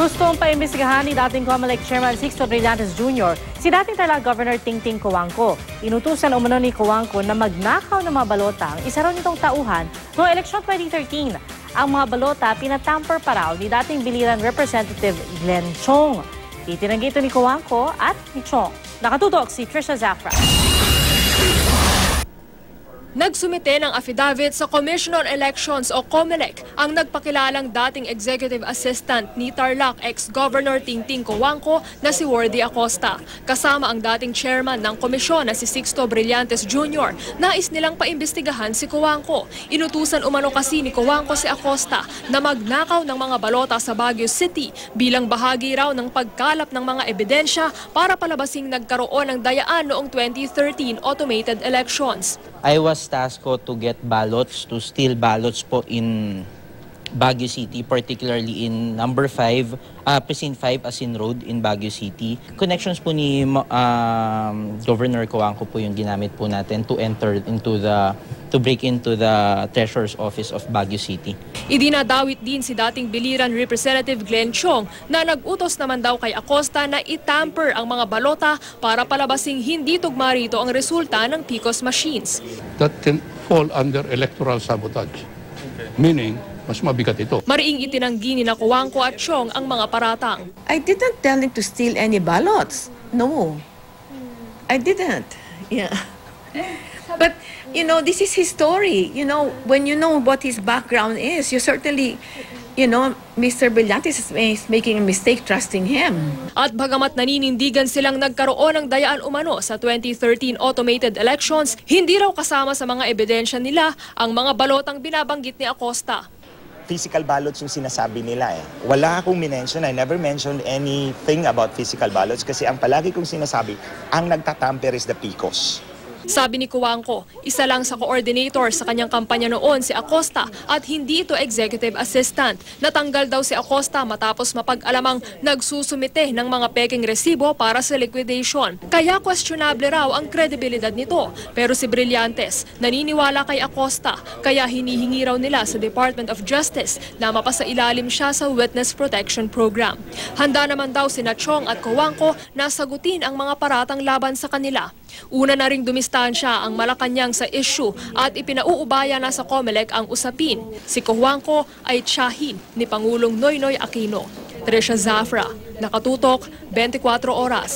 Gustong paimbestigahan ni dating COMELEC Chairman Sixto Brillantes Jr. si dating Tarlac Governor Tingting Cojuangco. Inutusan umano ni Cojuangco na magnakaw ng mga balota ang isa raw nitong tauhan noong eleksyon 2013. Ang mga balota pinatamper pa raw ni dating Biliran Representative Glenn Chong. Itinanggi ito ni Cojuangco at ni Chong. Nakatutok si Trisha Zafra. Nagsumite ng affidavit sa Commission on Elections o COMELEC ang nagpakilalang dating Executive Assistant ni Tarlac ex-Governor Tingting Cojuangco na si Wardy Acosta. Kasama ang dating chairman ng komisyon na si Sixto Brillantes Jr. Nais nilang paimbestigahan si Cojuangco. Inutusan umano kasi ni Cojuangco si Acosta na magnakaw ng mga balota sa Baguio City bilang bahagi raw ng pagkalap ng mga ebidensya para palabasing nagkaroon ng dayaan noong 2013 automated elections. I was tasked ko to get ballots, to steal ballots po in Baguio City, particularly in number 5, Precinct 5 Asin Road in Baguio City. Connections po ni Governor Cojuangco po yung ginamit po natin to break into the Treasurer's Office of Baguio City. Idinadawit din si dating Biliran Representative Glenn Chong na nag-utos naman daw kay Acosta na itamper ang mga balota para palabasing hindi tugma rito ang resulta ng PCOS machines. That can fall under electoral sabotage. Meaning, mas mabigat ito. Mariing itinanggi ni Cojuangco at Chong ang mga paratang. I didn't tell him to steal any ballots. No. I didn't. Yeah. But, you know, this is his story. You know, when you know what his background is, you certainly, you know, Mr. Brillantes is making a mistake trusting him. At bagamat naninindigan silang nagkaroon ng dayaan umano sa 2013 automated elections, hindi raw kasama sa mga ebidensya nila ang mga balotang binabanggit ni Acosta. Physical ballots yung sinasabi nila eh. Wala akong minention. I never mentioned anything about physical ballots kasi ang palagi kong sinasabi, ang nagtatamper is the PCOS. Sabi ni Cojuangco, isa lang sa coordinator sa kanyang kampanya noon si Acosta at hindi ito executive assistant. Natanggal daw si Acosta matapos mapag-alamang nagsusumite ng mga peking resibo para sa liquidation. Kaya questionable raw ang kredibilidad nito. Pero si Brillantes naniniwala kay Acosta kaya hinihingi raw nila sa Department of Justice na mapasailalim siya sa Witness Protection Program. Handa naman daw sina Chong at Cojuangco na sagutin ang mga paratang laban sa kanila. Una na ring dumistansya ang Malacanang sa issue at ipinauubaya na sa COMELEC ang usapin. Si Cojuangco ay tiyahin ni Pangulong Noynoy Aquino. Trisha Zafra, Nakatutok, 24 Oras.